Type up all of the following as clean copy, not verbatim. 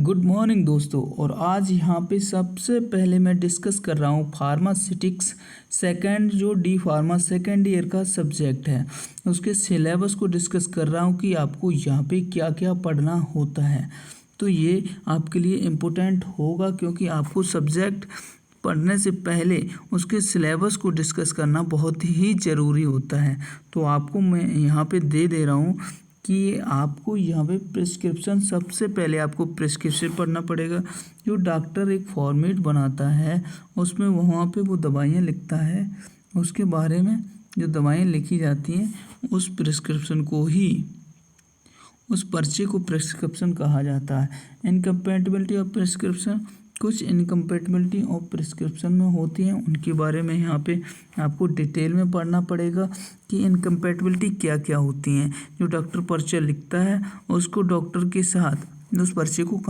Good morning दोस्तों। और आज यहाँ पे सबसे पहले मैं डिस्कस कर रहा हूँ फार्मास्यूटिक्स सेकंड, जो डी फार्मा सेकंड ईयर का सब्जेक्ट है, उसके सिलेबस को डिस्कस कर रहा हूँ कि आपको यहाँ पे क्या क्या पढ़ना होता है। तो ये आपके लिए इम्पोर्टेंट होगा क्योंकि आपको सब्जेक्ट पढ़ने से पहले उसके सिलेबस को डिस्कस करना बहुत ही ज़रूरी होता है। तो आपको मैं यहाँ पे दे रहा हूँ कि आपको यहाँ पे प्रिस्क्रिप्शन, सबसे पहले आपको प्रिस्क्रिप्शन पढ़ना पड़ेगा। जो डॉक्टर एक फॉर्मेट बनाता है उसमें वहाँ पे वो दवाइयाँ लिखता है, उसके बारे में जो दवाइयाँ लिखी जाती हैं उस प्रिस्क्रिप्शन को ही, उस पर्चे को प्रिस्क्रिप्शन कहा जाता है। इनकम्पैटिबिलिटी ऑफ प्रिस्क्रिप्शन, कुछ इनकम्पैटिबिलिटी ऑफ प्रिस्क्रिप्शन में होती हैं, उनके बारे में यहाँ पे आपको डिटेल में पढ़ना पड़ेगा कि इनकम्पैटिबिलिटी क्या क्या होती हैं। जो डॉक्टर पर्चा लिखता है उसको डॉक्टर के साथ उस पर्चे को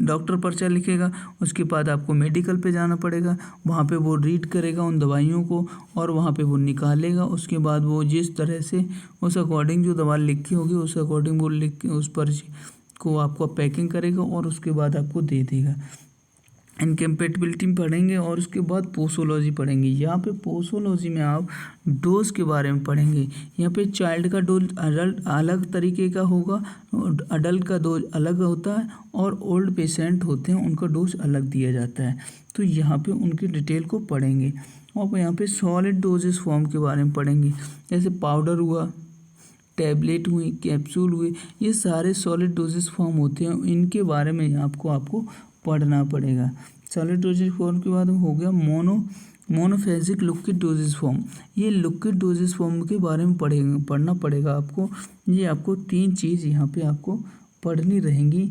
डॉक्टर पर्चा लिखेगा, उसके बाद आपको मेडिकल पे जाना पड़ेगा, वहाँ पे वो रीड करेगा उन दवाइयों को और वहाँ पे वो निकालेगा। उसके बाद वो जिस तरह से उस अकॉर्डिंग जो दवा लिखी होगी उस अकॉर्डिंग वो लिख के उस पर्चे को आपको पैकिंग करेगा और उसके बाद आपको दे देगा। इनकम्पैटिबिलिटी पढ़ेंगे और उसके बाद पोसोलॉजी पढ़ेंगे। यहाँ पे पोसोलॉजी में आप डोज के बारे में पढ़ेंगे। यहाँ पे चाइल्ड का डोज अडल्ट अलग तरीके का होगा, अडल्ट का डोज अलग होता है और ओल्ड पेशेंट होते हैं उनका डोज अलग दिया जाता है। तो यहाँ पे उनकी डिटेल को पढ़ेंगे। और यहाँ पे सॉलिड डोजेस फॉर्म के बारे में पढ़ेंगे, जैसे पाउडर हुआ, टैबलेट हुई, कैप्सूल हुए, ये सारे सॉलिड डोजेस फॉर्म होते हैं, इनके बारे में आपको पढ़ना पड़ेगा। सॉलिड डोजेस फॉर्म के बाद हो गया मोनोफेजिक लिक्विड डोजेस फॉर्म। ये लिक्विड डोजेस फॉर्म के बारे में पढ़ना पड़ेगा आपको। ये आपको 3 चीज़ यहाँ पे आपको पढ़नी रहेंगी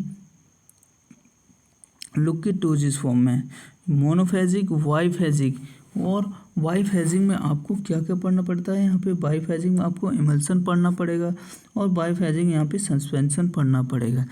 लिक्विड डोजेस फॉर्म में, मोनोफेजिक, बाईफेजिक। और बाईफेजिक में आपको क्या क्या पढ़ना पड़ता है, यहाँ पे बाईफेजिक में आपको इमल्सन पढ़ना पड़ेगा और बाईफेजिक यहाँ पे सस्पेंशन पढ़ना पड़ेगा।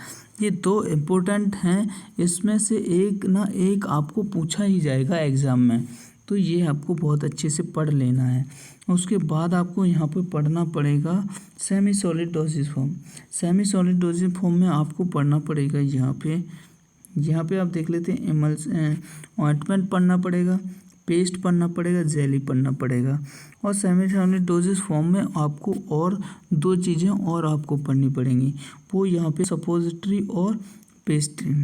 ये 2 इम्पोर्टेंट हैं, इसमें से एक ना एक आपको पूछा ही जाएगा एग्ज़ाम में, तो ये आपको बहुत अच्छे से पढ़ लेना है। उसके बाद आपको यहाँ पे पढ़ना पड़ेगा semi solid doses form. Semi solid doses form में आपको पढ़ना पड़ेगा यहाँ पे आप देख लेते हैं, ऑइंटमेंट पढ़ना पड़ेगा, पेस्ट पढ़ना पड़ेगा, जेली पढ़ना पड़ेगा। और सेमी सॉलिड डोजेस फॉर्म में आपको और 2 चीज़ें और आपको पढ़नी पड़ेंगी, वो यहाँ पे सपोजिटरी और पेस्ट्री।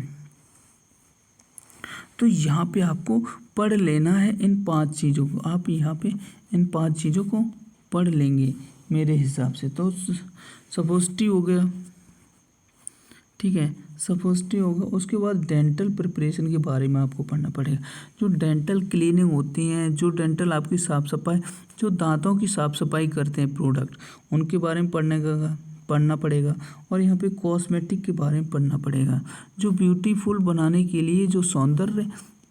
तो यहाँ पे आपको पढ़ लेना है इन 5 चीज़ों को। आप यहाँ पे इन 5 चीज़ों को पढ़ लेंगे मेरे हिसाब से। तो सपोजिटरी हो गया, ठीक है, सपोजिटरी होगा। उसके बाद डेंटल प्रिपरेशन के बारे में आपको पढ़ना पड़ेगा। जो डेंटल क्लीनिंग होती हैं, जो डेंटल आपकी साफ़ सफाई, जो दांतों की साफ़ सफाई करते हैं प्रोडक्ट, उनके बारे में पढ़ना पड़ेगा। और यहाँ पे कॉस्मेटिक के बारे में पढ़ना पड़ेगा। जो ब्यूटीफुल बनाने के लिए, जो सौंदर्य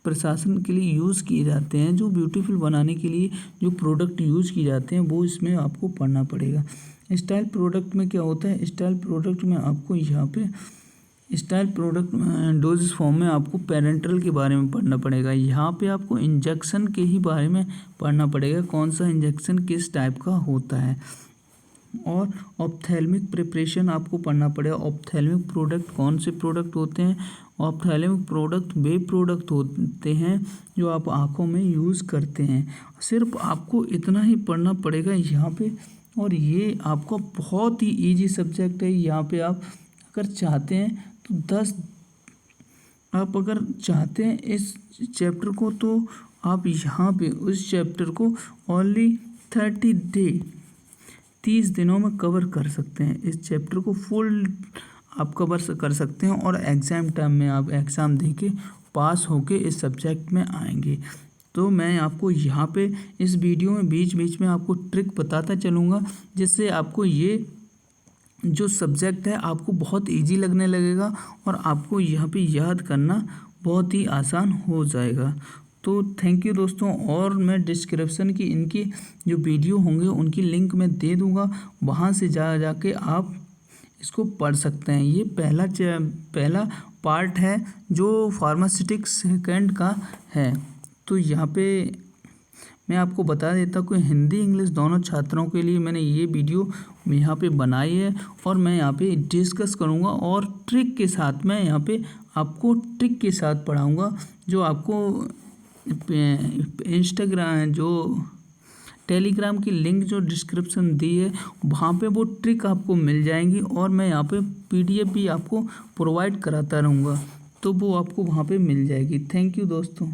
प्रशासन के लिए यूज़ किए जाते हैं, जो ब्यूटीफुल बनाने के लिए जो प्रोडक्ट यूज़ किए जाते हैं, वो इसमें आपको पढ़ना पड़ेगा। स्टाइल प्रोडक्ट में क्या होता है, स्टाइल प्रोडक्ट में आपको यहाँ पे स्टाइल प्रोडक्ट डोजेस फॉर्म में आपको पेरेंटल के बारे में पढ़ना पड़ेगा। यहाँ पे आपको इंजेक्शन के ही बारे में पढ़ना पड़ेगा, कौन सा इंजेक्शन किस टाइप का होता है। और ऑप्थेल्मिक प्रिपरेशन आपको पढ़ना पड़ेगा। ऑप्थेल्मिक प्रोडक्ट कौन से प्रोडक्ट होते हैं, ऑप्थेल्मिक प्रोडक्ट वे प्रोडक्ट होते हैं जो आप आँखों में यूज़ करते हैं। सिर्फ आपको इतना ही पढ़ना पड़ेगा यहाँ पे। और ये आपका बहुत ही ईजी सब्जेक्ट है। यहाँ पे आप अगर चाहते हैं तो आप अगर चाहते हैं इस चैप्टर को, तो आप यहाँ पे उस चैप्टर को ओनली 30 दिनों में कवर कर सकते हैं। इस चैप्टर को फुल आप कवर कर सकते हैं और एग्ज़ाम टाइम में आप एग्ज़ाम देके पास होके इस सब्जेक्ट में आएंगे। तो मैं आपको यहाँ पे इस वीडियो में बीच बीच में आपको ट्रिक बताता चलूँगा, जिससे आपको ये जो सब्जेक्ट है आपको बहुत इजी लगने लगेगा और आपको यहाँ पे याद करना बहुत ही आसान हो जाएगा। तो थैंक यू दोस्तों। और मैं डिस्क्रिप्शन की इनकी जो वीडियो होंगे उनकी लिंक मैं दे दूँगा, वहाँ से जाके आप इसको पढ़ सकते हैं। ये पहला पार्ट है जो फार्मास्यूटिक्स सेकंड का है। तो यहाँ पे मैं आपको बता देता हूँ कि हिंदी इंग्लिश दोनों छात्रों के लिए मैंने ये वीडियो यहाँ पे बनाई है और मैं यहाँ पे डिस्कस करूँगा और ट्रिक के साथ मैं यहाँ पे आपको ट्रिक के साथ पढ़ाऊँगा, जो आपको इंस्टाग्राम जो टेलीग्राम की लिंक जो डिस्क्रिप्शन दी है वहाँ पे वो ट्रिक आपको मिल जाएंगी और मैं यहाँ पे PDF भी आपको प्रोवाइड कराता रहूँगा, तो वो आपको वहाँ पे मिल जाएगी। थैंक यू दोस्तों।